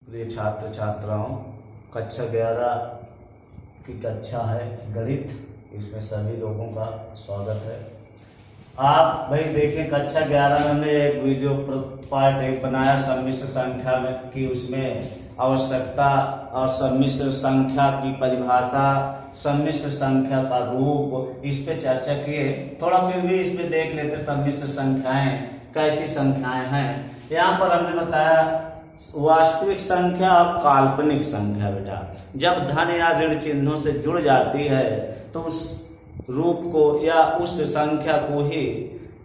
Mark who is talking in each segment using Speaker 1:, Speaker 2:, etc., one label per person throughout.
Speaker 1: प्रिय छात्र छात्राओं, कक्षा 11 की कक्षा है गणित। इसमें सभी लोगों का स्वागत है। आप भाई देखें, कक्षा 11 में हमने एक वीडियो पार्ट एक बनाया सम्मिश्र संख्या में कि उसमें आवश्यकता और सम्मिश्र संख्या की परिभाषा, सम्मिश्र संख्या का रूप, इस पे चर्चा किए। थोड़ा फिर भी इसमें देख लेते सम्मिश्र संख्याएं कैसी संख्याएं हैं। यहाँ पर हमने बताया वास्तविक संख्या और काल्पनिक संख्या। बेटा जब धन या ऋण चिन्हों से जुड़ जाती है तो उस रूप को या उस संख्या को ही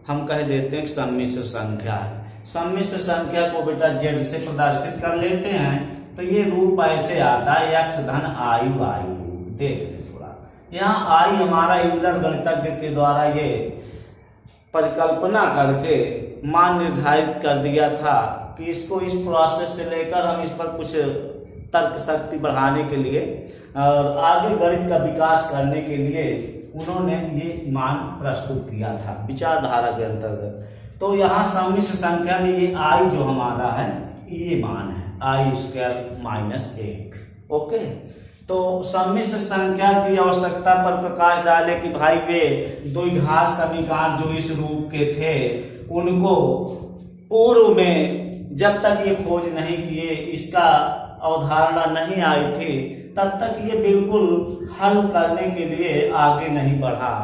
Speaker 1: हम कह देते हैं कि सम्मिश्र संख्या है। सम्मिश्र संख्या को बेटा जेड से प्रदर्शित कर लेते हैं तो ये रूप ऐसे आता है x धन आई वाई रूप। देख लें थोड़ा, यहाँ आई हमारा यूलर गणितज्ञ के द्वारा ये परिकल्पना करके मान निर्धारित कर दिया था कि इसको इस प्रोसेस से लेकर हम इस पर कुछ तर्क शक्ति बढ़ाने के लिए और आगे गणित का विकास करने के लिए उन्होंने ये मान प्रस्तुत किया था विचारधारा के अंतर्गत। तो यहाँ सम्मिश्र संख्या में ये आई जो हमारा है ये मान है i² - 1। ओके, तो सम्मिश्र संख्या की आवश्यकता पर प्रकाश डाले कि भाई वे द्विघात समीकरण जो इस रूप के थे उनको पूर्व में जब तक ये खोज नहीं किए, इसका अवधारणा नहीं आई थी, तब तक ये बिल्कुल हल करने के लिए आगे नहीं बढ़ा।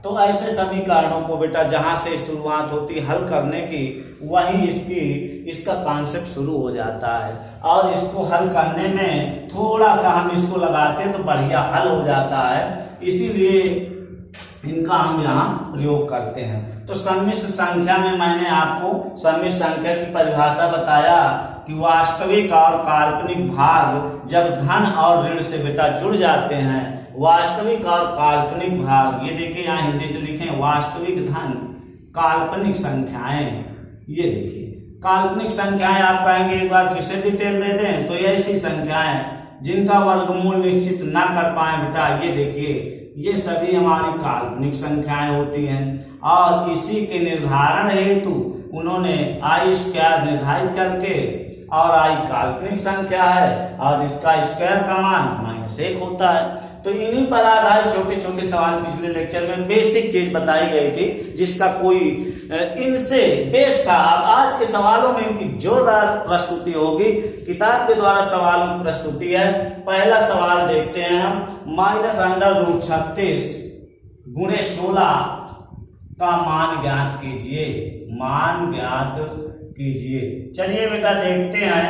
Speaker 1: तो ऐसे समीकरणों को बेटा जहां से शुरुआत होती हल करने की, वही इसका कॉन्सेप्ट शुरू हो जाता है और इसको हल करने में थोड़ा सा हम इसको लगाते हैं तो बढ़िया हल हो जाता है। इसीलिए इनका हम यहाँ प्रयोग करते हैं। तो सम्मिश्र संख्या में मैंने आपको सम्मिश्र संख्या की परिभाषा बताया कि वास्तविक और काल्पनिक भाग जब धन और ऋण से बेटा जुड़ जाते हैं, वास्तविक और काल्पनिक भाग, ये देखिए यहाँ हिंदी से लिखें वास्तविक धन काल्पनिक संख्याएं। ये देखिए काल्पनिक संख्याएं आप कहेंगे एक बार फिर से डिटेल दे दें तो ये ऐसी संख्याएं जिनका वर्गमूल निश्चित ना कर पाए बेटा, ये देखिए ये सभी हमारी काल्पनिक संख्याएं होती हैं। और इसी के निर्धारण हेतु उन्होंने i² निर्धारित करके, और i काल्पनिक संख्या है और इसका स्क्वायर का मान -1 होता है। तो इन्हीं पर आधारित छोटे छोटे सवाल पिछले लेक्चर में बेसिक चीज बताई गई थी जिसका कोई इनसे बेस था। अब आज के सवालों में इनकी जोरदार प्रस्तुति होगी। किताब के द्वारा सवालों की प्रस्तुति है। पहला सवाल देखते हैं हम, -√36 × 16 का मान ज्ञात कीजिए। मान ज्ञात कीजिए। चलिए बेटा देखते हैं,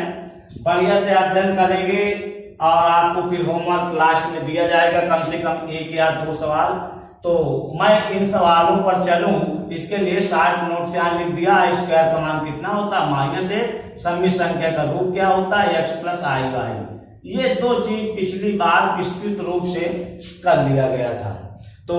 Speaker 1: बढ़िया से अध्ययन करेंगे और आपको फिर होमवर्क लास्ट में दिया जाएगा कम से कम 1 या 2 सवाल। तो मैं इन सवालों पर चलूं, इसके लिए 60 नोट से यहाँ लिख दिया। i² का मान कितना होता है -1। सम्मिश्र संख्या का रूप क्या होता है x + iy। ये दो चीज पिछली बार विस्तृत रूप से कर लिया गया था। तो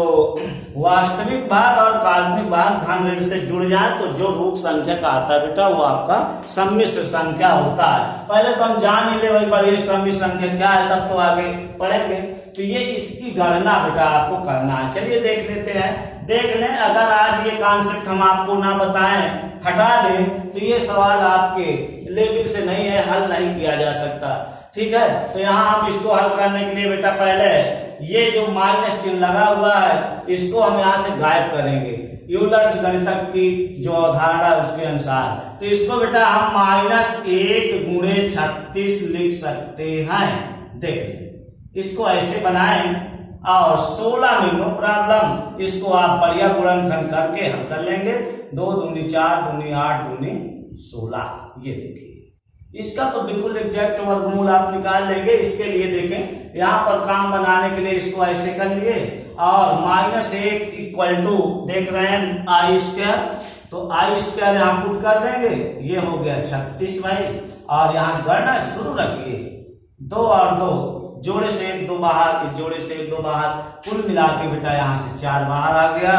Speaker 1: वास्तविक भाग और काल्पनिक भाग धन ऋण से जुड़ जाए तो जो रूप संख्या का आता है बेटा वो आपका सम्मिश्र संख्या होता है। पहले तो हम जान ही ले भाई बढ़िया सम्मिश्र संख्या क्या है, तब तो आगे पढ़ेंगे। तो ये इसकी गणना बेटा आपको करना है। चलिए देख लेते हैं। देख लें, अगर आज ये कॉन्सेप्ट हम आपको ना बताएं, हटा दें, तो ये सवाल आपके लेवल से नहीं है, हल नहीं किया जा सकता। ठीक है, तो यहाँ हम इसको हल करने के लिए बेटा पहले ये जो माइनस चिन्ह लगा हुआ है इसको हम यहाँ से गायब करेंगे यूलर्स गणितज्ञ की जो अवधारणा है उसके अनुसार। तो इसको बेटा हम -1 × 36 लिख सकते हैं। देख इसको ऐसे बनाएं और 16 में नो प्रॉब्लम, इसको आप बढ़िया गुणनखंड करके हम कर लेंगे। 2 दूनी 4, दूनी 8, दूनी 16। ये देखिए इसका तो बिल्कुल एग्जैक्ट वर्गमूल आप निकाल लेंगे। इसके लिए देखें यहाँ पर काम बनाने के लिए इसको ऐसे कर लिए और -1 = देख रहे हैं i²। तो i² यहाँ पुट कर देंगे, ये हो गया 36 भाई। और यहाँ से गणना शुरू रखिए, 2 और 2 जोड़े से 1 2 बाहर, इस जोड़े से 1 2 बाहर, कुल मिला के बेटा यहाँ से 4 बाहर आ गया।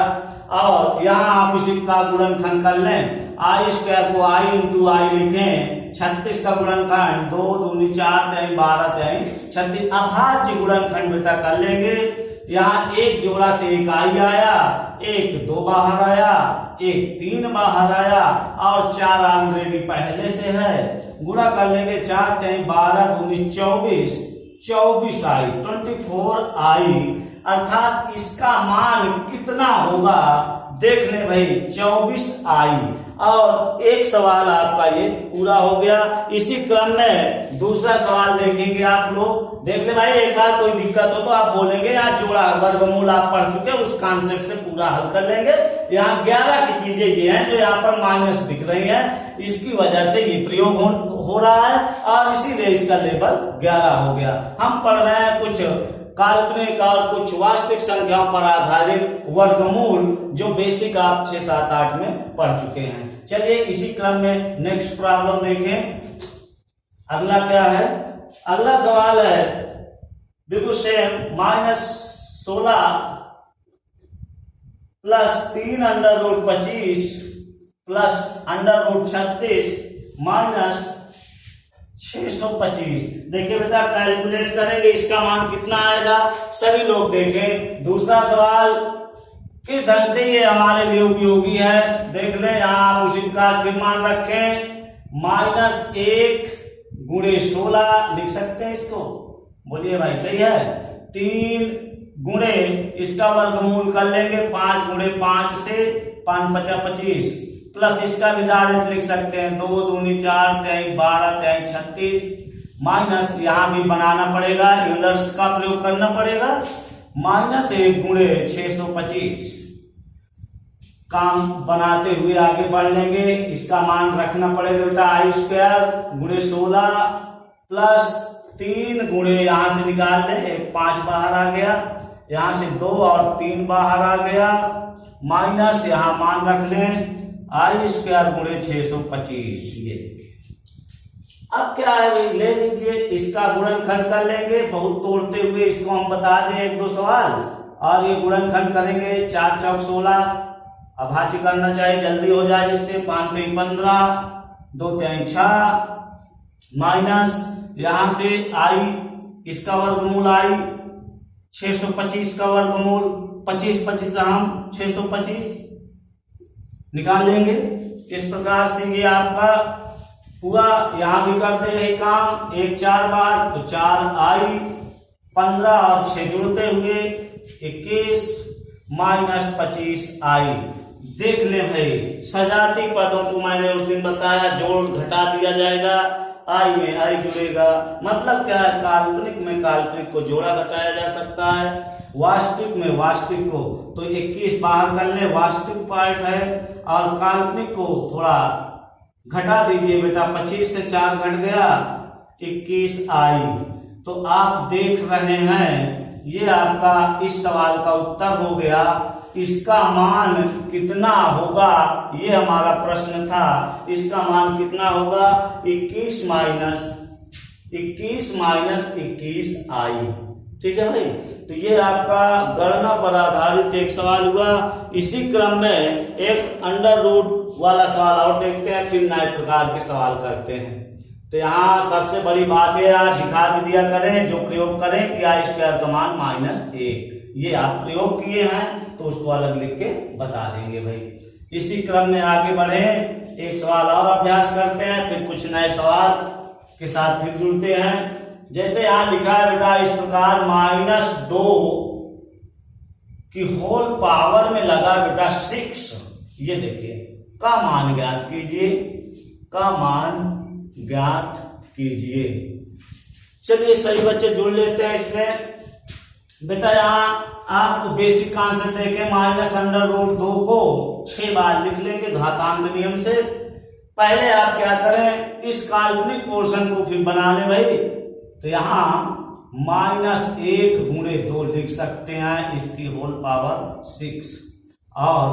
Speaker 1: और यहाँ आप इसी का गुणनखंड कर लें, i² को i × i लिखें, 36 का गुणनखंड 2 दूनी 4 × 12 × 36 अभाज्य गुणनखंड बेटा कर लेंगे। यहाँ एक जोड़ा से एक आई आया, एक 2 बाहर आया, एक 3 बाहर आया और 4 ऑलरेडी पहले से है। गुणा कर लेंगे 4 3 12 दूनी 24, 24 आई, 24 आई, अर्थात इसका मान कितना होगा देख ले भाई, 24 आई। और एक सवाल आपका ये पूरा हो गया। इसी क्रम में दूसरा सवाल देखेंगे आप लोग। देख ले भाई, एक बार कोई दिक्कत हो तो आप बोलेंगे, यहाँ जोड़ा वर्गमूल आप पढ़ चुके, उस कॉन्सेप्ट से पूरा हल कर लेंगे। यहाँ 11 की चीजें ये हैं जो यहाँ पर माइनस दिख रही हैं, इसकी वजह से ये प्रयोग हो रहा है और इसीलिए इसका लेवल 11 हो गया। हम पढ़ रहे हैं कुछ काल्पनिक और कुछ वास्तविक संख्याओं पर आधारित वर्गमूल, जो बेसिक आप 6 7 8 में पढ़ चुके हैं। चलिए इसी क्रम में नेक्स्ट प्रॉब्लम देखें। अगला क्या है? अगला सवाल है बिल्कुल same, -16 plus 3 under root 25 plus under root 36 minus 625। देखिए बेटा, कैलकुलेट करेंगे इसका मान कितना आएगा, सभी लोग देखें। दूसरा सवाल किस ढंग से ये हमारे लिए उपयोगी है देख लें। यहाँ आप उसी प्रकार फिर मान रखें, -1 गुणे 16 लिख सकते हैं इसको, बोलिए भाई सही है। 3 गुणे इसका वर्गमूल कर लेंगे 5 गुणे 5 से 5 5 25, प्लस इसका भी डायरेक्ट लिख सकते हैं 2 दूनी 4 3 12 3 36, माइनस यहाँ भी बनाना पड़ेगा, यूलर्स का प्रयोग करना पड़ेगा, -1 गुणे 625। काम बनाते हुए आगे बढ़ लेंगे, इसका मान रखना पड़ेगा बेटा i² गुणे 16 प्लस 3 गुणे यहाँ से निकाल ले, 5 बाहर आ गया, यहाँ से 2 और 3 बाहर आ गया, माइनस यहाँ मान रख लें i² गुणे 625। ये देखिए अब क्या है भाई, ले लीजिए इसका गुणनखंड कर लेंगे, बहुत तोड़ते हुए इसको हम बता दें 1 2 सवाल, और ये गुणनखंड करेंगे 4 चौक 16, अभाज्य करना चाहिए जल्दी हो जाए जिससे, 5 3 15 2 3 6 माइनस यहां से आई, इसका वर्गमूल आई 625 का वर्गमूल 25 25 हम 625 निकाल लेंगे। इस प्रकार से ये आपका हुआ। यहां भी करते हैं काम, 1 4 बार तो 4 आई, 15 और 6 जुड़ते हुए 21 माइनस 25 आई। देख ले भाई, सजाती पदों को मैंने उस दिन बताया, जोड़ घटा दिया जाएगा, आई में आई जुड़ेगा। मतलब क्या है, काल्पनिक में काल्पनिक को जोड़ा घटाया जा सकता है, वास्तविक में वास्तविक को तो 21 बाहर कर ले, वास्तविक पार्ट है, और काल्पनिक को थोड़ा घटा दीजिए बेटा, 25 से 4 घट गया 21 आई। तो आप देख रहे हैं ये आपका इस सवाल का उत्तर हो गया। इसका मान कितना होगा, ये हमारा प्रश्न था। इसका मान कितना होगा, 21 माइनस 21 आई। ठीक है भाई, तो ये आपका गणना पर आधारित एक सवाल हुआ। इसी क्रम में एक अंडर रूट वाला सवाल और देखते हैं, फिर नए प्रकार के सवाल करते हैं। तो यहाँ सबसे बड़ी बात है, आज दिखा भी दिया करें, जो प्रयोग करें कि i² का मान -1, ये आप प्रयोग किए हैं तो उसको अलग लिख के बता देंगे भाई। इसी क्रम में आगे बढ़े, एक सवाल और अभ्यास करते हैं, फिर कुछ नए सवाल के साथ फिर जुड़ते हैं। जैसे यहां लिखा है बेटा इस प्रकार, -2 की होल पावर में लगा बेटा 6, ये देखिए का मान ज्ञात कीजिए, का मान ज्ञात कीजिए। चलिए सही बच्चे जुड़ लेते हैं इसमें। बेटा यहाँ आपको बेसिक कॉन्सेप्ट देखें, -√2 को 6 बार लिख लेंगे घातांक नियम से। पहले आप क्या करें, इस काल्पनिक पोर्शन को फिर बना लें भाई। तो यहाँ -1 गुणे 2 लिख सकते हैं, इसकी होल पावर 6, और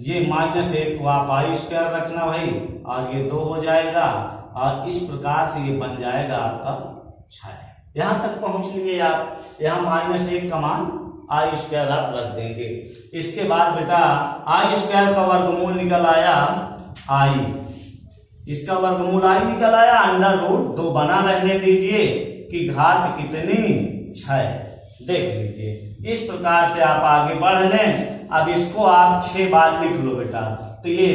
Speaker 1: ये -1 को आप i² रखना भाई, और ये 2 हो जाएगा, और इस प्रकार से ये बन जाएगा आपका 6। यहां तक पहुंच लिए आप। यहाँ -1 का मान i² आप रख देंगे। इसके बाद बेटा i² का वर्गमूल निकल आया i, इसका वर्गमूल i निकल आया, अंडर रूट 2 बना रहने दीजिए कि घात कितनी 6। देख लीजिए। इस प्रकार से आप आगे बढ़ लें। अब इसको आप 6 बार लिख लो बेटा। तो ये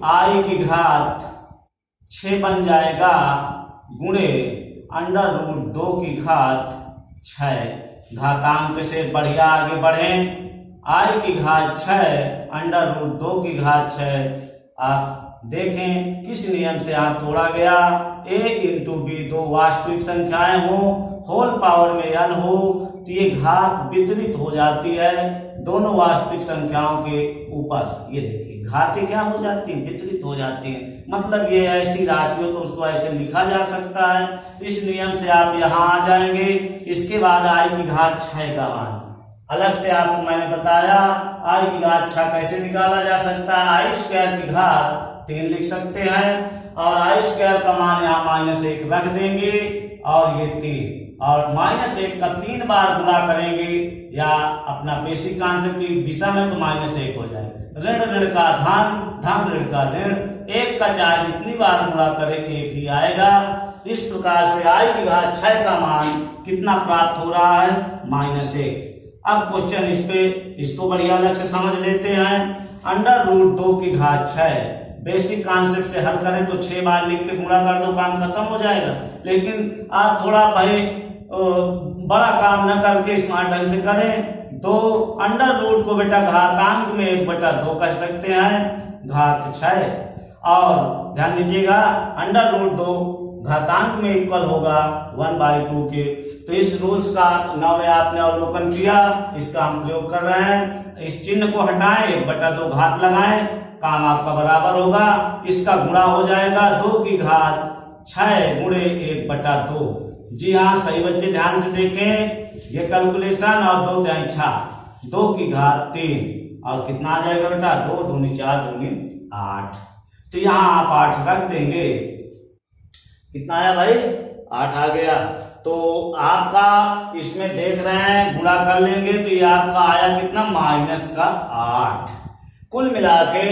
Speaker 1: i की घात 6 बन जाएगा गुणे √2 की घात 6। घातांक से बढ़िया आगे बढ़े। i की घात 6 √2 की घात 6। आप देखें किस नियम से यहाँ तोड़ा गया। a इंटू बी दो वास्तविक संख्याएं हो, होल पावर में n हो, तो ये घात वितरित हो जाती है दोनों वास्तविक संख्याओं के ऊपर। ये देखिए घातें क्या हो जाती हैं, वितरित हो जाती हैं। मतलब ये ऐसी राशि हो तो उसको ऐसे लिखा जा सकता है। इस नियम से आप यहाँ आ जाएंगे। इसके बाद i की घात 6 का मान अलग से आपको मैंने बताया। i की घात 6 कैसे निकाला जा सकता है। i² की घात 3 लिख सकते हैं और i² का मान यहाँ -1 रख देंगे और ये 3 और -1 का 3 बार गुणा करेंगे या अपना बेसिक कॉन्सेप्ट की दिशा में तो -1 हो जाए। ऋण ऋण का धन, धन ऋण का ऋण, 1 का चाहे जितनी बार गुणा करे 1 ही आएगा। इस प्रकार से i की घात 6 का मान कितना प्राप्त हो रहा है, -1। अब क्वेश्चन इस पे इसको बढ़िया अलग से समझ लेते हैं। √2 की घात 6 बेसिक कॉन्सेप्ट से हल करें तो 6 बार लिख के गुणा कर दो, काम खत्म हो जाएगा। लेकिन आप थोड़ा भाई बड़ा काम न करके स्मार्ट ढंग से करें। तो √रूट को बेटा घातांक में 1/2 कह सकते हैं, घात 6। और ध्यान दीजिएगा √2 घातांक में इक्वल होगा 1/2 के। तो इस रूल्स का 9 में आपने अवलोकन किया, इसका हम प्रयोग कर रहे हैं। इस चिन्ह को हटाएं, 1/2 घात लगाएं, काम आपका बराबर होगा। इसका गुणा हो जाएगा 2 की घात 6 गुणे 1/2। जी हाँ सही बच्चे ध्यान से देखें ये कैलकुलेशन। और 2 × 6 2 की घात 3 और कितना आ जाएगा बेटा 2 दूनी 4 दूनी 8। तो यहाँ आप 8 रख देंगे। कितना आया भाई 8 आ गया। तो आपका इसमें देख रहे हैं गुणा कर लेंगे तो ये आपका आया कितना -8। कुल मिला के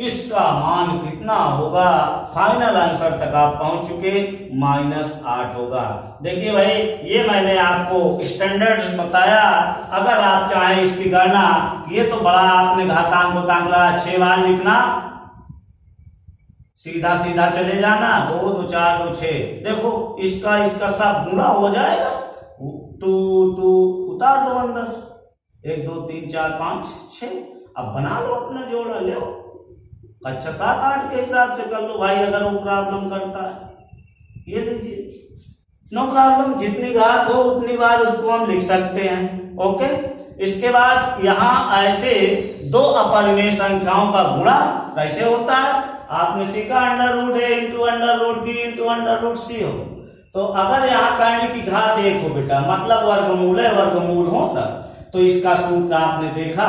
Speaker 1: इसका मान कितना होगा, फाइनल आंसर तक आप पहुंच चुके, -8 होगा। देखिए भाई ये मैंने आपको स्टैंडर्ड बताया। अगर आप चाहें इसकी गणना, ये तो बड़ा आपने घातांक घातांक लगा 6 बार लिखना, सीधा सीधा चले जाना 2 2 4 2 6। देखो इसका सब गुणा हो जाएगा। 2 उतार दो अंदर, 1 2 3 4 5 6। अब बना लो अपना जोड़ा, ले अच्छा 7 8 के हिसाब से कर लो भाई अगर वो प्रॉब्लम करता है। ये लीजिए नो प्रॉब्लम, जितनी घात हो उतनी बार उसको हम लिख सकते हैं। ओके। इसके बाद यहाँ ऐसे 2 अपरिमेय संख्याओं का गुणा कैसे होता है आपने सीखा, √a into √b into √c हो। तो अगर यहाँ कहने की घात 1 हो बेटा, मतलब वर्गमूल है, वर्गमूल हो सर, तो इसका सूत्र आपने देखा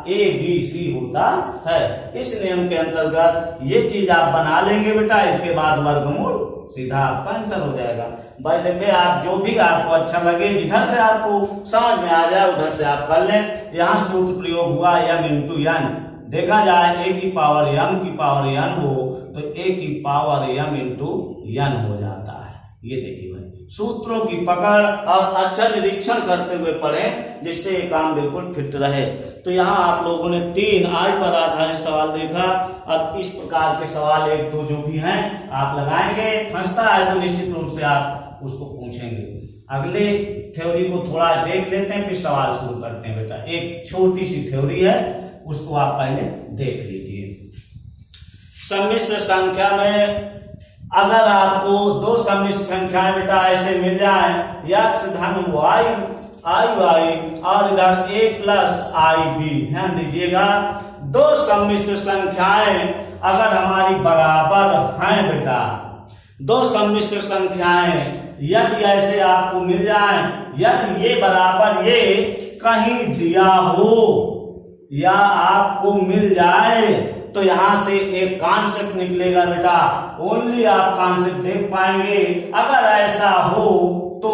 Speaker 1: ABC होता है। इस नियम के अंतर्गत ये चीज आप बना लेंगे बेटा, इसके बाद वर्गमूल सीधा आपका आंसर हो जाएगा। भाई देखिए आप जो भी आपको अच्छा लगे, जिधर से आपको समझ में आ जाए उधर से आप कर लें। यहाँ सूत्र प्रयोग हुआ m इंटू n। देखा जाए a की पावर m की पावर n हो तो a की पावर m इंटू n हो जाता है। ये देखिए भाई सूत्रों की पकड़ और अच्छा निरीक्षण करते हुए पढ़ें, जिससे ये काम बिल्कुल फिट रहे। तो यहाँ आप लोगों ने 3 i पर आधारित सवाल देखा। अब इस प्रकार के सवाल 1 2 जो भी हैं आप लगाएंगे, फंसता है तो निश्चित रूप से आप उसको पूछेंगे। अगले थ्योरी को थोड़ा देख लेते हैं फिर सवाल शुरू करते हैं बेटा। एक छोटी सी थ्योरी है, उसको आप पहले देख लीजिए। सम्मिश्र संख्या में अगर आपको 2 सम्मिश्र संख्याएं बेटा ऐसे मिल जाए, x धन y iy और इधर a प्लस ib, ध्यान दीजिएगा 2 सम्मिश्र संख्याएं अगर हमारी बराबर हैं बेटा, 2 सम्मिश्र संख्याएं यदि ऐसे आपको मिल जाए, यदि ये बराबर ये कहीं दिया हो या आपको मिल जाए, तो यहां से एक कॉन्सेप्ट निकलेगा बेटा। ओनली आप कॉन्सेप्ट देख पाएंगे। अगर ऐसा हो तो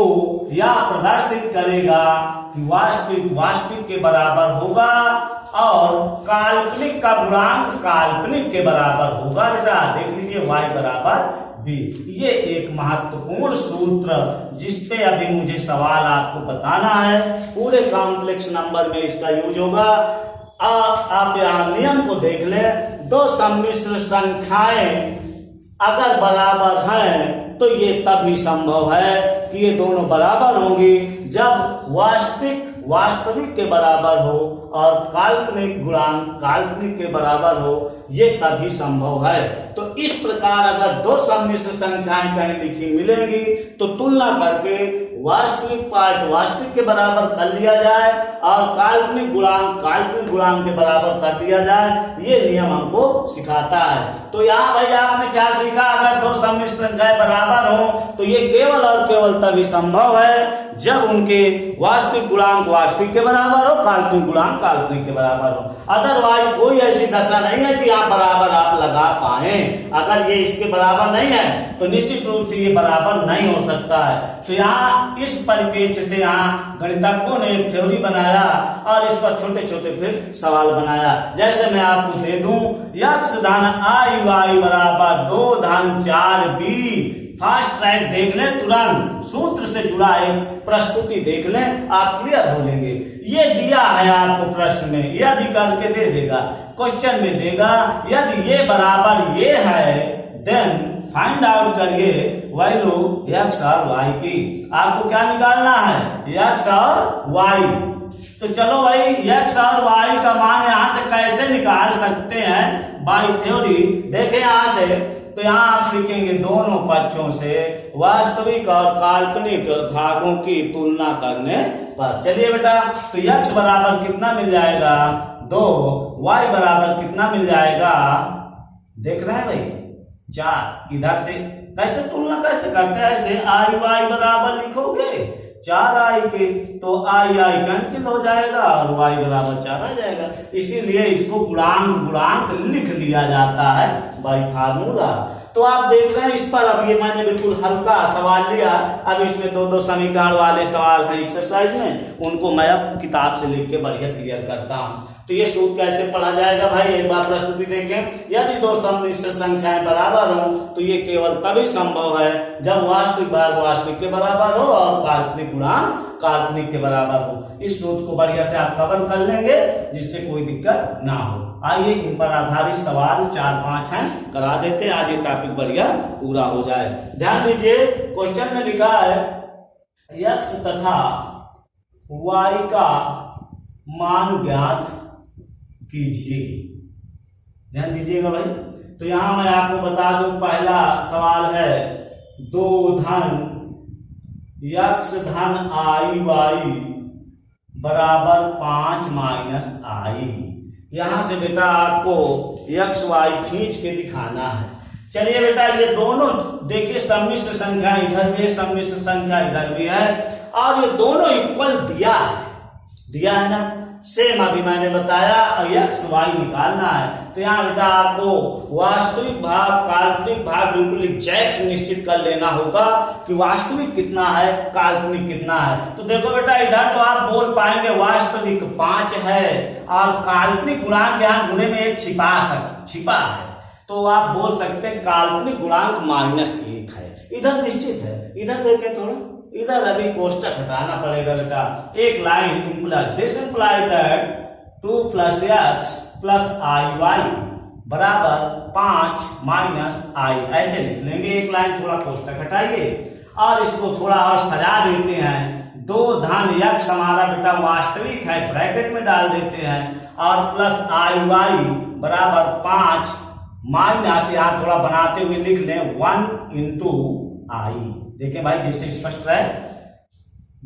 Speaker 1: यह प्रदर्शित करेगा कि वास्तविक के बराबर होगा और काल्पनिक का गुणांक काल्पनिक के बराबर होगा बेटा। देख लीजिए y बराबर बी। ये एक महत्वपूर्ण सूत्र जिस पे अभी मुझे सवाल आपको बताना है, पूरे कॉम्प्लेक्स नंबर में इसका यूज होगा। आप यहाँ नियम को देख ले, दो सम्मिश्र संख्याएं अगर बराबर हैं तो ये तभी संभव है कि ये दोनों बराबर होंगी जब वास्तविक वास्तविक के बराबर हो और काल्पनिक गुणांक काल्पनिक के बराबर हो, ये तभी संभव है। तो इस प्रकार अगर दो सम्मिश्र संख्याएं कहीं लिखी मिलेंगी तो तुलना करके वास्तविक पार्ट वास्तविक के बराबर कर लिया जाए और काल्पनिक गुणांक के बराबर कर दिया जाए। ये नियम हमको सिखाता है। तो यहाँ भाई आपने क्या सीखा, अगर दो सम्मिश्र संख्याएं बराबर हो तो ये केवल और केवल तभी संभव है जब उनके वास्तविक गुणांक वास्तविक के बराबर हो, काल्पनिक गुणांक काल्पनिक के बराबर हो। अदरवाइज कोई ऐसी दशा नहीं है कि आप बराबर आप लगा पाए। अगर ये इसके बराबर नहीं है तो निश्चित रूप से ये बराबर नहीं हो सकता है। तो यहाँ इस परिप्रेक्ष्य से यहाँ गणितज्ञों ने एक थ्योरी बनाया और इस पर छोटे छोटे फिर सवाल बनाया। जैसे मैं आपको दे दूं, x धन i y बराबर 2 धन 4b। फास्ट ट्रैक देख लें, तुरंत सूत्र से जुड़ा एक प्रस्तुति देख लें, आप क्लियर हो लेंगे। ये दिया है आपको प्रश्न में, यदि करके दे देगा, क्वेश्चन में देगा यदि ये बराबर ये है देन फाइंड आउट करिए वैल्यू x और y की। आपको क्या निकालना है, x और y। तो चलो भाई x और y का मान यहाँ से कैसे निकाल सकते हैं बाय थ्योरी, देखें यहाँ से। तो यहाँ आप लिखेंगे दोनों पक्षों से वास्तविक और काल्पनिक भागों की तुलना करने पर। चलिए बेटा, तो x बराबर कितना मिल जाएगा 2, y बराबर कितना मिल जाएगा, देख रहे हैं भाई 4। इधर से कैसे तुलना कैसे करते हैं, ऐसे i y बराबर लिखोगे 4i के, तो i कैंसिल हो जाएगा और y बराबर 4 आ जाएगा। इसीलिए इसको गुणांक लिख लिया जाता है बाय फार्मूला। तो आप देख रहे हैं इस पर अब ये मैंने बिल्कुल हल्का सवाल लिया। अब इसमें दो समीकरण वाले सवाल हैं एक्सरसाइज में, उनको मैं अब किताब से लिख के बढ़िया क्लियर करता हूँ। तो ये सूत्र कैसे पढ़ा जाएगा भाई, एक बार प्रस्तुति देखें। यदि दो सम्मिश्र संख्याएं बराबर हो तो ये केवल तभी संभव है जब वास्तविक भाग वास्तविक के बराबर हो और काल्पनिक गुणांक काल्पनिक के बराबर हो। इस सूत्र को बढ़िया से आप कवर कर लेंगे जिससे कोई दिक्कत ना हो। आइए इन पर आधारित सवाल 4-5 हैं, करा देते हैं, आज ये टॉपिक बढ़िया पूरा हो जाए। ध्यान दीजिए, क्वेश्चन में लिखा है x तथा y का मान ज्ञात कीजिए। ध्यान दीजिएगा भाई। तो यहां मैं आपको बता दूं, पहला सवाल है 2 धन x धन i y बराबर 5 माइनस i। यहां से बेटा आपको x y खींच के दिखाना है। चलिए बेटा, ये दोनों देखिए सम्मिश्र संख्या इधर भी है, सम्मिश्र संख्या इधर भी है और ये दोनों इक्वल दिया है ना, सेम अभी मैंने बताया। x y निकालना है तो यहाँ बेटा आपको वास्तविक भाग काल्पनिक भाग बिल्कुल एग्जैक्ट निश्चित कर लेना होगा कि वास्तविक कितना है काल्पनिक कितना है। तो देखो बेटा, इधर तो आप बोल पाएंगे वास्तविक 5 है और काल्पनिक गुणांक यहाँ गुणे में एक छिपा है, तो आप बोल सकते हैं काल्पनिक गुणांक -1 है। इधर निश्चित है, इधर देखें थोड़ा, इधर अभी कोष्टक हटाना पड़ेगा बेटा। एक line this imply that 2 + x + iy बराबर 5 माइनस i, ऐसे लिख लेंगे। एक लाइन थोड़ा कोष्टक हटाइए और इसको थोड़ा और सजा देते हैं। 2 धन x हमारा बेटा वास्तविक है, ब्रैकेट में डाल देते हैं और प्लस iy बराबर 5 माइनस, यहाँ थोड़ा बनाते हुए लिख लें 1 × i। देखें भाई जिससे स्पष्ट रहे,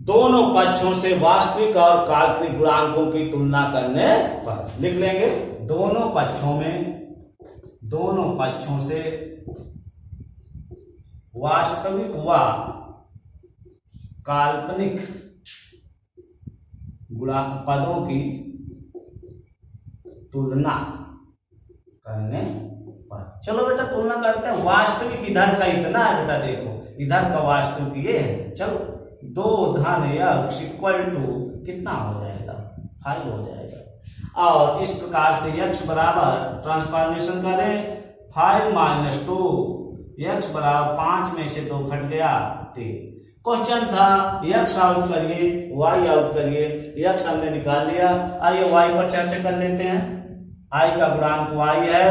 Speaker 1: दोनों पक्षों से वास्तविक और काल्पनिक गुणांकों की तुलना करने पर लिख लेंगे दोनों पक्षों से वास्तविक व काल्पनिक पदों की तुलना करने पर। चलो बेटा तुलना करते हैं। वास्तविक इधर का इतना है बेटा, देखो इधर का वास्तविक ये है। चलो 2 धन x = कितना हो जाएगा 5 हो जाएगा। और इस प्रकार से x बराबर ट्रांसफॉर्मेशन करें 5 - 2 x बराबर 5 में से 2 घट गया 3। क्वेश्चन था x आउट करिए y आउट करिए, x हमने निकाल लिया। आइए y पर चर्चा कर लेते हैं। i का गुणांक y है,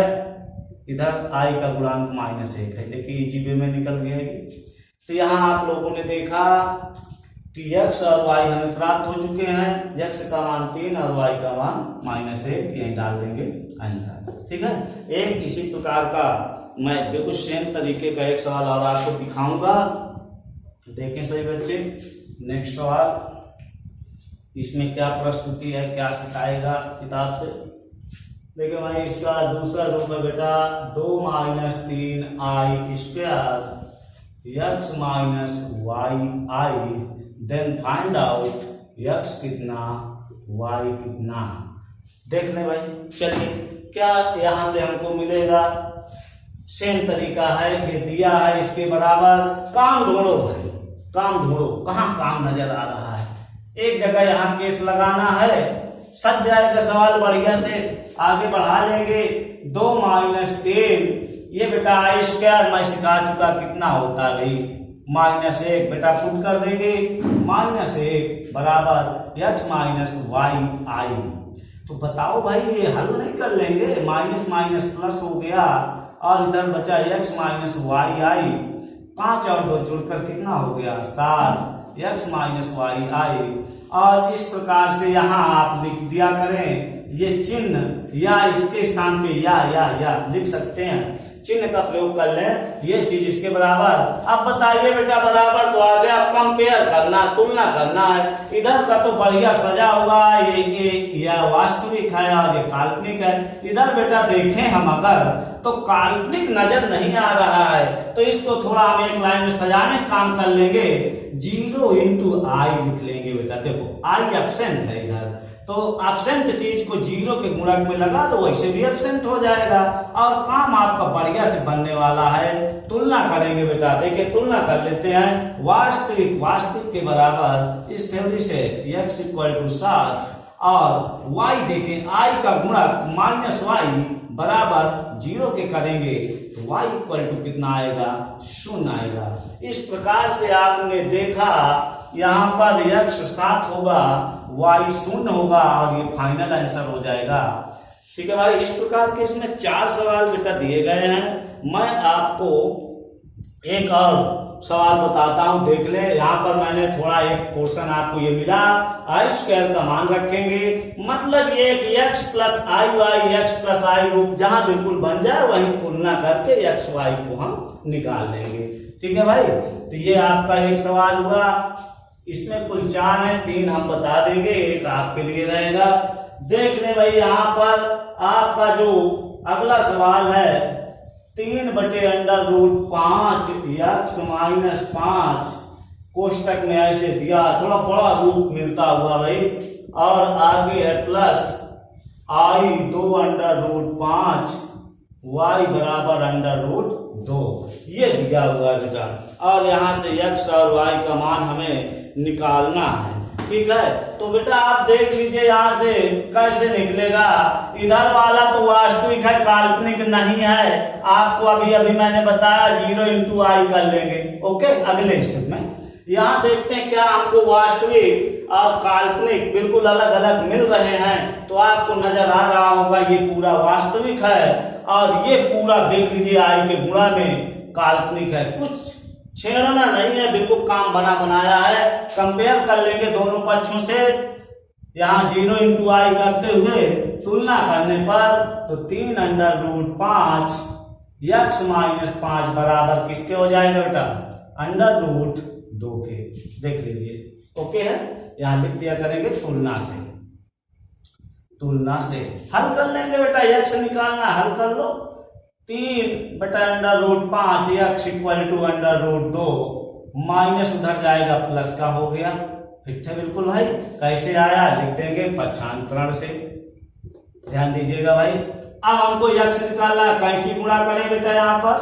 Speaker 1: इधर i का गुणांक -1 है। देखिए इजी वे में निकल गया ये। तो यहाँ आप लोगों ने देखा कि x और y हमें प्राप्त हो चुके हैं। x का मान 3 और y का मान -1, यही डाल देंगे आंसर। ठीक है, एक इसी प्रकार का मैं बिल्कुल सेम तरीके का एक सवाल और आपको दिखाऊंगा। देखें सही बच्चे, नेक्स्ट सवाल, इसमें क्या प्रस्तुति है, क्या सिखाएगा किताब से। देखिए भाई, इसका दूसरा रूप है बेटा 2 - 3i square x - yi, then find out x कितना y कितना। देख ले भाई, चलिए क्या यहां से हमको मिलेगा। सेम तरीका है, ये दिया है इसके बराबर। काम ढूंढो भाई, काम ढूंढो, कहाँ काम नजर आ रहा है। एक जगह यहाँ केस लगाना है, सज जाएगा सवाल बढ़िया से, आगे बढ़ा लेंगे। 2 - 3, ये बेटा आई स्क्वायर मैं सिखा चुका कितना होता है भाई, -1 बेटा पुट कर देंगे। -1 बराबर x - yi। तो बताओ भाई, ये हल नहीं कर लेंगे। माइनस माइनस प्लस हो गया और इधर बचा x - yi। 5 और 2 जुड़कर कितना हो गया 7 x - yi। और इस प्रकार से यहाँ आप लिख दिया करें, ये चिन्ह या इसके स्थान पे या लिख सकते हैं। चिन्ह का प्रयोग कर लें, ये चीज इसके बराबर। अब बताइए बेटा, बराबर तो आ गया, अब कंपेयर करना, तुलना करना है। इधर का तो बढ़िया सजा हुआ है, ये वास्तविक है और ये काल्पनिक है। इधर बेटा देखें हम अगर, तो काल्पनिक नजर नहीं आ रहा है, तो इसको थोड़ा हम एक लाइन में सजाने काम कर लेंगे। 0 × i लिख लेंगे बेटा। देखो i एब्सेंट है इधर, तो एब्सेंट चीज को 0 के गुणक में लगा दो, वैसे भी एब्सेंट हो जाएगा और काम आपका बढ़िया से बनने वाला है। तुलना करेंगे बेटा, देखिए तुलना कर लेते हैं। वास्तविक के बराबर इस थ्योरी से x = 7 और y देखें, i का गुणक -y बराबर 0 के करेंगे तो y = कितना आएगा 0 आएगा। इस प्रकार से आपने देखा, यहाँ पर x 7 होगा, y 0 होगा और ये फाइनल आंसर हो जाएगा। ठीक है भाई, इस प्रकार के इसमें 4 सवाल बेटा दिए गए हैं। मैं आपको एक और सवाल बताता हूं, देख ले। यहाँ पर मैंने थोड़ा एक पोर्शन आपको ये मिला, आई स्क्वायर का मान रखेंगे, मतलब ये कि x + iy, x + i रूप जहां बिल्कुल बन जाए वहीं तुलना करके x y को हम निकाल लेंगे। ठीक है भाई, तो ये आपका एक सवाल हुआ। इसमें कुल 4 है, 3 हम बता देंगे, एक आपके लिए रहेगा। देख ले भाई, यहाँ पर आपका जो अगला सवाल है 3/√5 x - 5 कोष्टक में ऐसे दिया, थोड़ा बड़ा रूप मिलता हुआ भाई, और आगे है प्लस i 2/5 y बराबर √2, ये दिया हुआ बेटा। और यहाँ से x और y का मान हमें निकालना है। ठीक है, तो बेटा आप देख लीजिए यहाँ से कैसे निकलेगा। इधर वाला तो वास्तविक है, काल्पनिक नहीं है। आपको अभी मैंने बताया 0 × i कर लेंगे। ओके, अगले स्टेप में यहाँ देखते हैं क्या हमको वास्तविक और काल्पनिक बिल्कुल अलग अलग मिल रहे हैं। तो आपको नजर आ रहा होगा ये पूरा वास्तविक है और ये पूरा देख लीजिए i के गुणा में काल्पनिक है। कुछ छेड़ना नहीं है, बिल्कुल काम बना बनाया है। कंपेयर कर लेंगे दोनों पक्षों से। यहाँ 0 × i करते हुए तुलना करने पर तो 3/5 x - 5 बराबर किसके हो जाएगा बेटा, √2 के। देख लीजिए, ओके है। यहाँ लिख दिया करेंगे तुलना से हल कर लेंगे बेटा। x निकालना, हल कर लो। 3/√5 x = √2, माइनस उधर जाएगा प्लस का हो गया। फिट है बिल्कुल भाई। कैसे आया, लिख देंगे पक्षांतरण से। ध्यान दीजिएगा भाई। अब हमको x निकालना, कैंची गुणा करें बेटा। यहाँ पर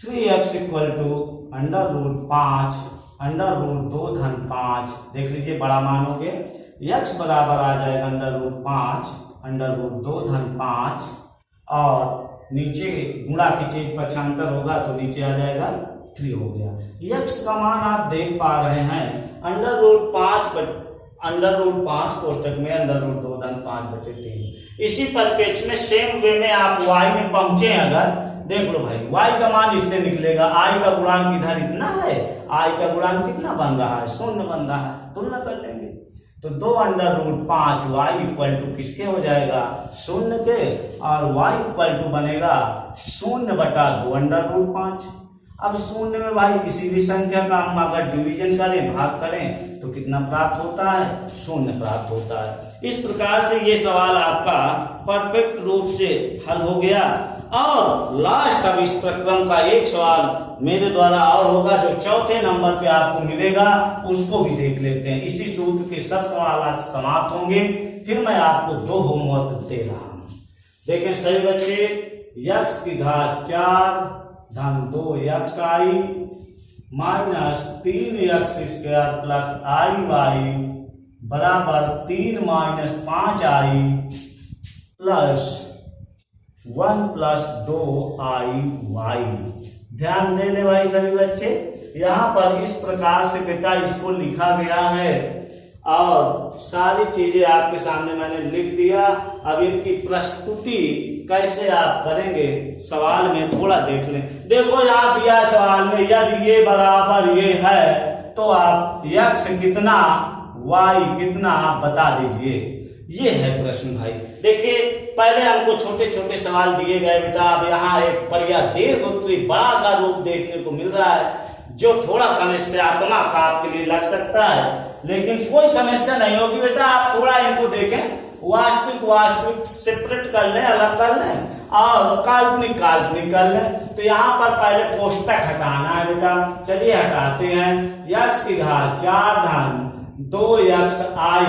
Speaker 1: 3x = √5 √2 - 5, देख लीजिए बड़ा मान हो गया। x बराबर आ जाएगा √5 √2 - 5 और नीचे गुणा की चीज पक्षांतर होगा तो नीचे आ जाएगा 3 हो गया। यक्स का मान आप देख पा रहे हैं √5 कोष्टक में √2 धन 5/3। इसी परिप्रेक्ष्य में सेम वे में आप y में पहुंचे अगर देख लो भाई y का मान इससे निकलेगा, i का गुणांक इधर इतना है, i का गुणांक कितना बन रहा है 0 बन रहा है, तुलना कर लेंगे तो 2√5y इक्वल टू किसके हो जाएगा 0 के, और y इक्वल टू बनेगा 0/2√5। अब 0 में भाई किसी भी संख्या का हम अगर डिवीजन करें भाग करें तो कितना प्राप्त होता है 0 प्राप्त होता है। इस प्रकार से ये सवाल आपका परफेक्ट रूप से हल हो गया। और लास्ट अब इस प्रक्रम का एक सवाल मेरे द्वारा और होगा जो चौथे नंबर पे आपको मिलेगा, उसको भी देख लेते हैं। इसी सूत्र के सब सवाल आज समाप्त होंगे, फिर मैं आपको 2 होमवर्क दे रहा हूं। देखें सही बच्चे, x की घात 4 धन 2xi minus 3x² plus iy बराबर 3 minus 5i plus 1 plus 2iy। ध्यान दे ले भाई सभी बच्चे, यहाँ पर इस प्रकार से बेटा इसको लिखा गया है और सारी चीजें आपके सामने मैंने लिख दिया। अब इनकी प्रस्तुति कैसे आप करेंगे सवाल में थोड़ा देख लें। देखो यहाँ दिया सवाल में यदि ये बराबर ये है तो आप x कितना y कितना आप बता दीजिए, ये है प्रश्न भाई। देखिए पहले हमको छोटे छोटे सवाल दिए गए बेटा, अब यहाँ एक बढ़िया दीर्घोत्तरी बड़ा सा रूप देखने को मिल रहा है जो थोड़ा समस्यात्मक आपके लिए लग सकता है, लेकिन कोई समस्या नहीं होगी बेटा। आप थोड़ा इनको देखें, वास्तविक सेपरेट कर लें, अलग कर लें और काल्पनिक कर लें। तो यहाँ पर पहले कोष्टक हटाना है बेटा, चलिए हटाते हैं। x की घात 4 धन 2xi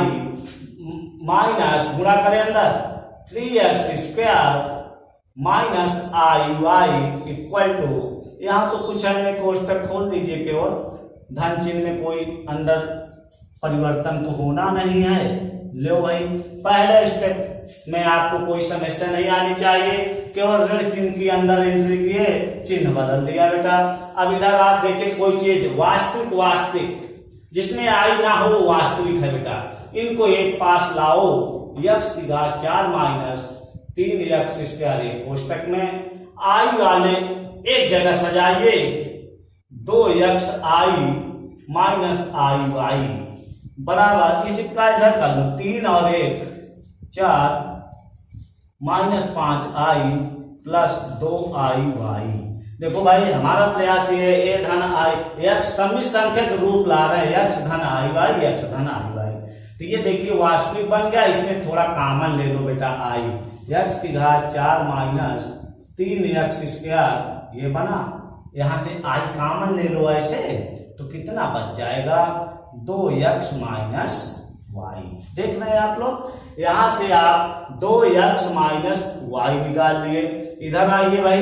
Speaker 1: माइनस गुणा करें अंदर 3x² minus iy equal to, यहाँ तो कुछ है नहीं, कोष्टक खोल दीजिए, केवल धन चिन्ह में कोई अंदर परिवर्तन तो होना नहीं है। लो भाई पहले स्टेप में आपको कोई समस्या नहीं आनी चाहिए, केवल ऋण चिन्ह की अंदर एंट्री किए, चिन्ह बदल दिया बेटा। अब इधर आप देखें कोई चीज वास्तविक जिसमें आई ना हो वो वास्तविक है बेटा, इनको एक पास लाओ। x की घात 4 माइनस 3x² कोष्टक में आई वाले एक जगह सजाइए, 2xi माइनस iy बराबर इसका इधर कर लो 3 और 1 4 माइनस 5i प्लस 2iy। देखो भाई हमारा प्रयास ये है a धन i x समित संख्या के रूप ला रहे हैं, x धन iy x धन iy। तो ये देखिए वास्तविक बन गया, इसमें थोड़ा कॉमन ले लो बेटा i, x की घात 4 माइनस 3x² ये बना, यहां से i कॉमन ले लो ऐसे तो कितना बच जाएगा 2x माइनस y। देख रहे हैं आप लोग, यहां से आप 2x माइनस y निकाल लिए। इधर आइए भाई,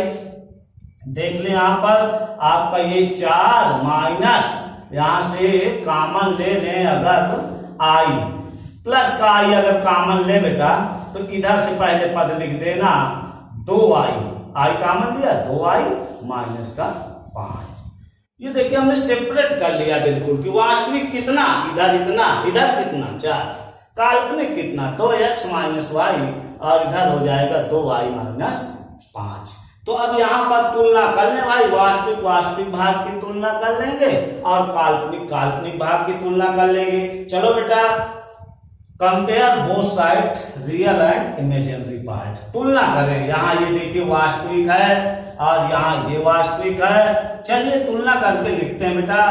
Speaker 1: देख ले यहां पर आपका ये 4 माइनस यहां से कॉमन ले लें अगर i प्लस का i अगर कॉमन ले बेटा तो इधर से पहले पद लिख देना 2i, i कॉमन लिया 2i माइनस का 5। ये देखिए हमने सेपरेट कर लिया बिल्कुल कि वास्तविक कितना, इधर इतना, इधर कितना 4, काल्पनिक कितना 2x माइनस y और इधर हो जाएगा 2y माइनस 5। तो अब यहाँ पर तुलना कर ले भाई, वास्तविक भाग की तुलना कर लेंगे और काल्पनिक भाग की तुलना कर लेंगे। चलो बेटा compare both side real and imaginary part, तुलना करें। यहाँ ये देखिए वास्तविक है और यहाँ ये वास्तविक है। चलिए तुलना करके लिखते हैं बेटा,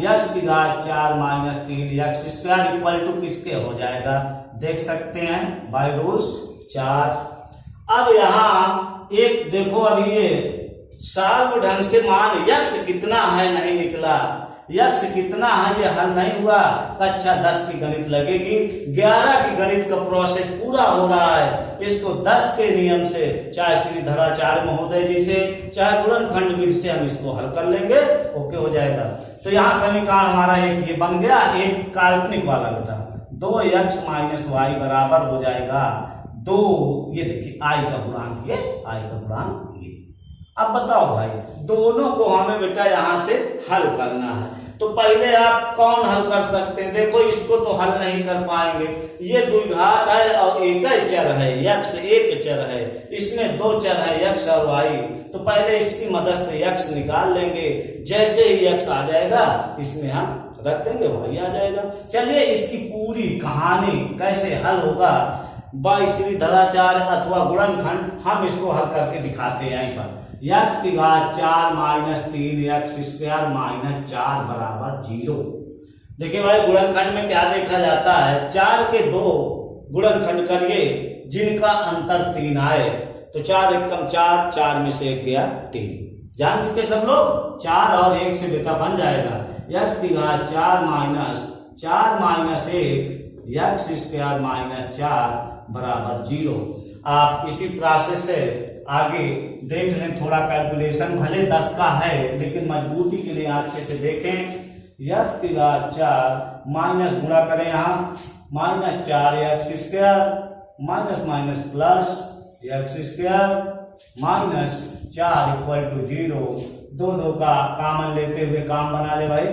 Speaker 1: x की घात 4 माइनस 3x² इक्वल टू किसके हो जाएगा, देख सकते हैं बाय रूल्स 4। अब यहाँ एक देखो, अभी ये साल ढंग से मान x कितना है नहीं निकला, x कितना है ये हल नहीं हुआ। कक्षा 10 की गणित लगेगी, 11 की गणित का प्रोसेस पूरा हो रहा है। इसको 10 के नियम से, चाहे श्री धराचार्य महोदय जी से, चाहे गुणनखंड विधि से हम इसको हल कर लेंगे, ओके हो जाएगा। तो यहाँ समीकरण हमारा एक ये बन गया, एक काल्पनिक वाला बेटा 2x माइनस y बराबर हो जाएगा 2, ये देखिए आई का गुणांक ये, आई का गुणांक ये। अब बताओ भाई, दोनों को हमें बेटा यहां से हल करना है, तो पहले आप कौन हल कर सकते हैं? देखो इसको तो हल नहीं कर पाएंगे, ये द्विघात है और एक ही चर है, x एक चर है, इसमें दो चर है x और y, तो पहले इसकी मदद से x निकाल लेंगे, जैसे ही x आ जाएगा इसमें हम रख देंगे, y आ जाएगा। चलिए इसकी पूरी कहानी कैसे हल होगा बाईसवीं धराचार अथवा गुणनखंड हम इसको हल करके दिखाते हैं। यहीं पर x की घात 4 माइनस 3x स्क्वायर माइनस 4 बराबर 0। देखिए भाई गुणनखंड में क्या देखा जाता है, 4 के 2 गुणनखंड करिए जिनका अंतर 3 आए, तो 4 एकम 4, 4 में से 1 गया 3। जान चुके सब लोग, 4 और 1 से बेटा बन जाएगा x की घात 4 माइनस 1 x स्क्वायर माइनस 4 बराबर 0। आप इसी प्रोसेस से आगे देख लें, थोड़ा कैलकुलेशन भले 10 का है लेकिन मजबूती के लिए अच्छे से देखें। x की घात 4 माइनस गुणा करें यहाँ minus 4x square minus minus plus x square minus 4 equal to 0। दो का कॉमन लेते हुए काम बना ले भाई,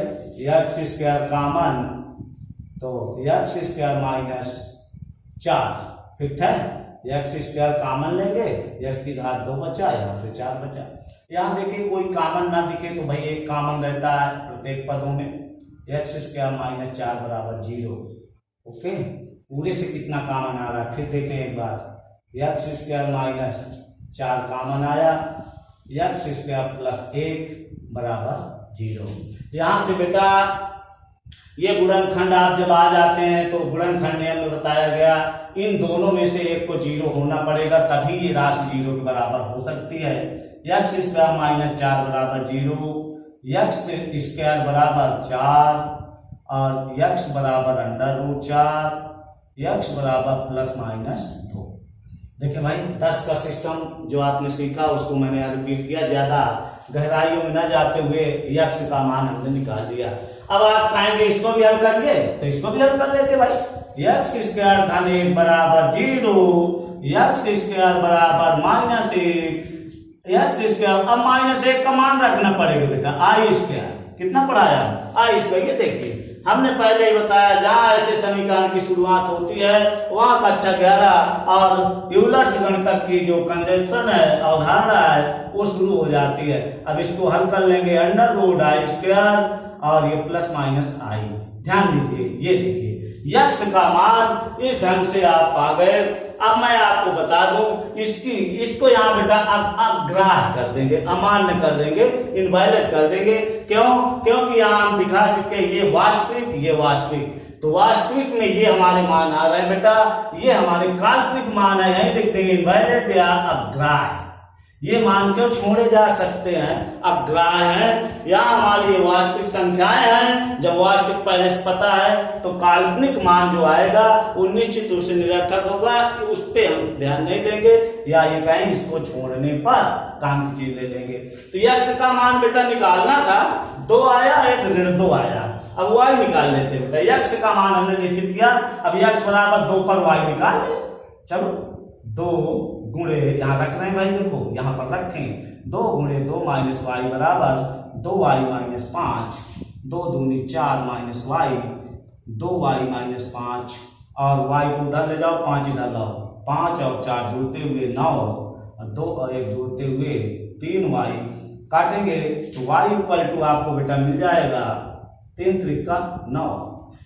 Speaker 1: x स्क्वायर कॉमन, तो x स्क्वायर माइनस 4 फिट है, x स्क्वायर कॉमन लेंगे, x की घात 2 बचा, यहाँ से 4 बचा। यहाँ देखिए कोई कॉमन ना दिखे तो भाई एक कॉमन रहता है प्रत्येक पदों में, x स्क्वायर माइनस 4 बराबर 0। ओके, पूरे से कितना कॉमन आ रहा है फिर देखें एक बार, x स्क्वायर माइनस 4 कॉमन आया, x स्क्वायर प्लस 1 बराबर 0। यहाँ से बेटा ये गुणनखंड आप जब आ जाते हैं तो गुणनखंड नियम में बताया गया इन दोनों में से एक को 0 होना पड़ेगा, तभी ये राशि 0 के बराबर हो सकती है। x स्क्वायर माइनस 4 बराबर 0, x स्क्वायर बराबर 4 और x बराबर √4, x बराबर प्लस माइनस 2। देखिए भाई 10 का सिस्टम जो आपने सीखा उसको मैंने रिपीट किया, ज्यादा गहराइयों में न जाते हुए x का मान हमने निकाल दिया। अब आप कहेंगे इसको भी हल करिए, तो इसको भी हल कर लेते भाई, x स्क्वायर धन 1 बराबर 0, x स्क्वायर बराबर माइनस 1, x स्क्वायर, अब माइनस 1 का मान रखना पड़ेगा बेटा, आई स्क्वायर कितना पढ़ाया, आई स्क्वायर। ये देखिए हमने पहले ही बताया जहां ऐसे समीकरण की शुरुआत होती है वहां कक्षा 11 और यूलर्स गणितक की जो कंजंक्शन है, अवधारणा है, वो शुरू हो जाती है। अब इसको हल कर लेंगे, अंडर रूट आई स्क्वायर और ये प्लस माइनस आई। ध्यान दीजिए, ये देखिए x का मान इस ढंग से आप पा गए। अब मैं आपको बता दूं इसको यहाँ बेटा अग्राह्य कर देंगे, अमान्य कर देंगे, इनवैलिड कर देंगे। क्यों? क्योंकि यहाँ हम दिखा चुके ये वास्तविक, ये वास्तविक, तो वास्तविक में ये हमारे मान आ रहे हैं बेटा, ये हमारे काल्पनिक मान है, यही लिख देंगे इनवैलिड या अग्राह्य। ये मान क्यों छोड़े जा सकते हैं, अग्राह्य है। यहाँ हमारी वास्तविक संख्याएं हैं, जब वास्तविक पहले से पता है तो काल्पनिक मान जो आएगा वो निश्चित रूप से निरर्थक होगा, कि उस पर हम ध्यान नहीं देंगे, या ये कहीं इसको छोड़ने पर काम की चीज ले लेंगे। तो x का मान बेटा निकालना था, 2 आया, एक ऋण 2 आया, अब y निकाल लेते बेटा। x का मान हमने निश्चित किया, अब x बराबर 2 पर y निकाल ले। चलो 2 गुणे यहाँ रख रहे हैं भाई, देखो यहाँ पर रखें, 2 गुणे 2 माइनस वाई बराबर 2y माइनस 5, 2 दूनी 4 माइनस वाई, 2y माइनस 5, और y को उधर ले जाओ, 5 इधर लाओ, 5 और 4 जोड़ते हुए 9 और 2 और 1 जोड़ते हुए 3y, काटेंगे तो y इक्वल टू आपको बेटा मिल जाएगा 3 त्रिका 9।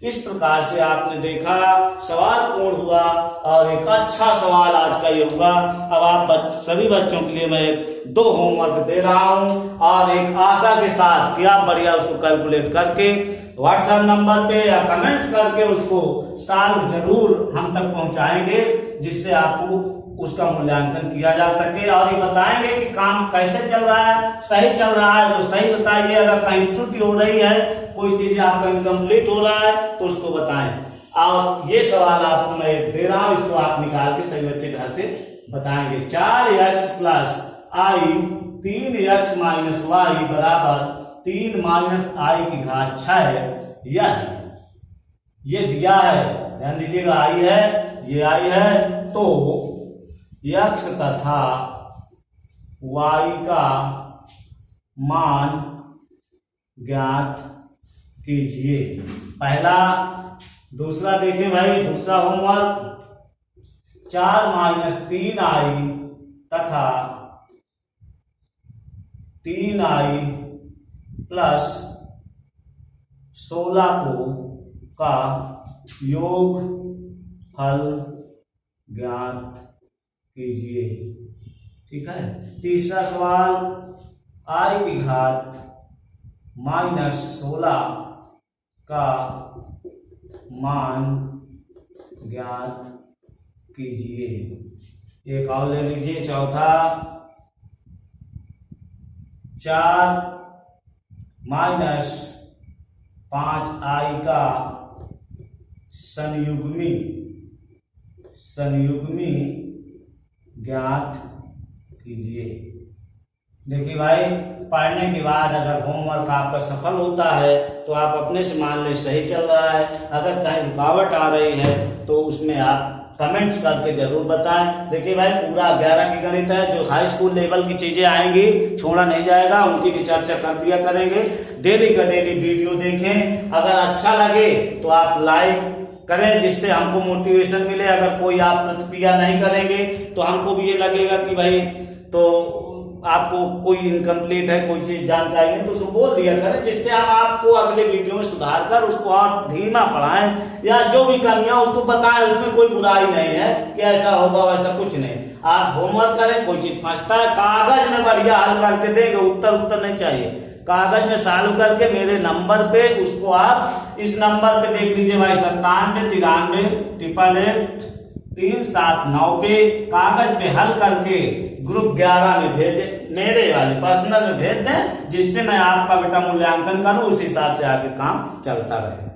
Speaker 1: इस प्रकार से आपने देखा सवाल पूर्ण हुआ, और एक अच्छा सवाल आज का ये हुआ। अब आप सभी बच्चों के लिए मैं 2 होमवर्क दे रहा हूं, और एक आशा के साथ कि आप बढ़िया उसको कैलकुलेट करके व्हाट्सएप नंबर पे या कमेंट्स करके उसको सॉल्व जरूर हम तक पहुंचाएंगे, जिससे आपको उसका मूल्यांकन किया जा सके, और ये बताएंगे कि काम कैसे चल रहा है, सही चल रहा है तो सही बताइए, अगर कहीं त्रुटि हो रही है, कोई चीज आपका इनकम्प्लीट हो रहा है तो उसको बताएं। और ये सवाल आपको मैं दे रहा हूं, इसको आप निकाल के सभी बच्चे घर से बताएंगे। 4x प्लस आई 3x माइनस वाई बराबर 3 माइनस आई की घात 6, ये दिया है, ध्यान दीजिएगा, आई है, ये आई है, तो x तथा y का मान ज्ञात कीजिए। पहला। दूसरा देखें भाई, दूसरा होमवर्क 4 - 3i तथा 3i + 16 का योग हल ज्ञात कीजिए। ठीक है। तीसरा सवाल, i की घात -16 का मान ज्ञात कीजिए। एक और ले लीजिए। चौथा, 4 - 5i का संयुग्मी ज्ञात कीजिए। देखिए भाई, पढ़ने के बाद अगर होमवर्क आपका सफल होता है तो आप अपने से मान ले सही चल रहा है। अगर कहीं रुकावट आ रही है तो उसमें आप कमेंट्स करके जरूर बताएं। देखिए भाई, पूरा 11 की गणित है, जो हाई स्कूल लेवल की चीजें आएंगी छोड़ा नहीं जाएगा, उनकी भी चर्चा कर दिया करेंगे। डेली का डेली वीडियो देखें। अगर अच्छा लगे तो आप लाइक करें, जिससे हमको मोटिवेशन मिले। अगर कोई आप प्रतिक्रिया नहीं करेंगे तो हमको भी ये लगेगा कि भाई तो आपको कोई इनकम्प्लीट है, कोई चीज जानकारी नहीं, तो उसको बोल दिया करें, जिससे हम आपको अगले वीडियो में सुधार कर उसको और धीमा पढ़ाएं, या जो भी कमियां उसको बताएं। उसमें कोई बुराई नहीं है कि ऐसा होगा वैसा कुछ नहीं। आप होमवर्क करें, कोई चीज फंसता है कागज में बढ़िया हल करके देंगे, उत्तर नहीं चाहिए, कागज में सॉल्व करके मेरे नंबर पे उसको आप इस नंबर पे देख लीजिए भाई, 97 93 888 379 पे कागज पे हल करके ग्रुप 11 में भेजे, मेरे वाले पर्सनल में भेज दें, जिससे मैं आपका बेटा मूल्यांकन करूं, उस हिसाब से आगे काम चलता रहे।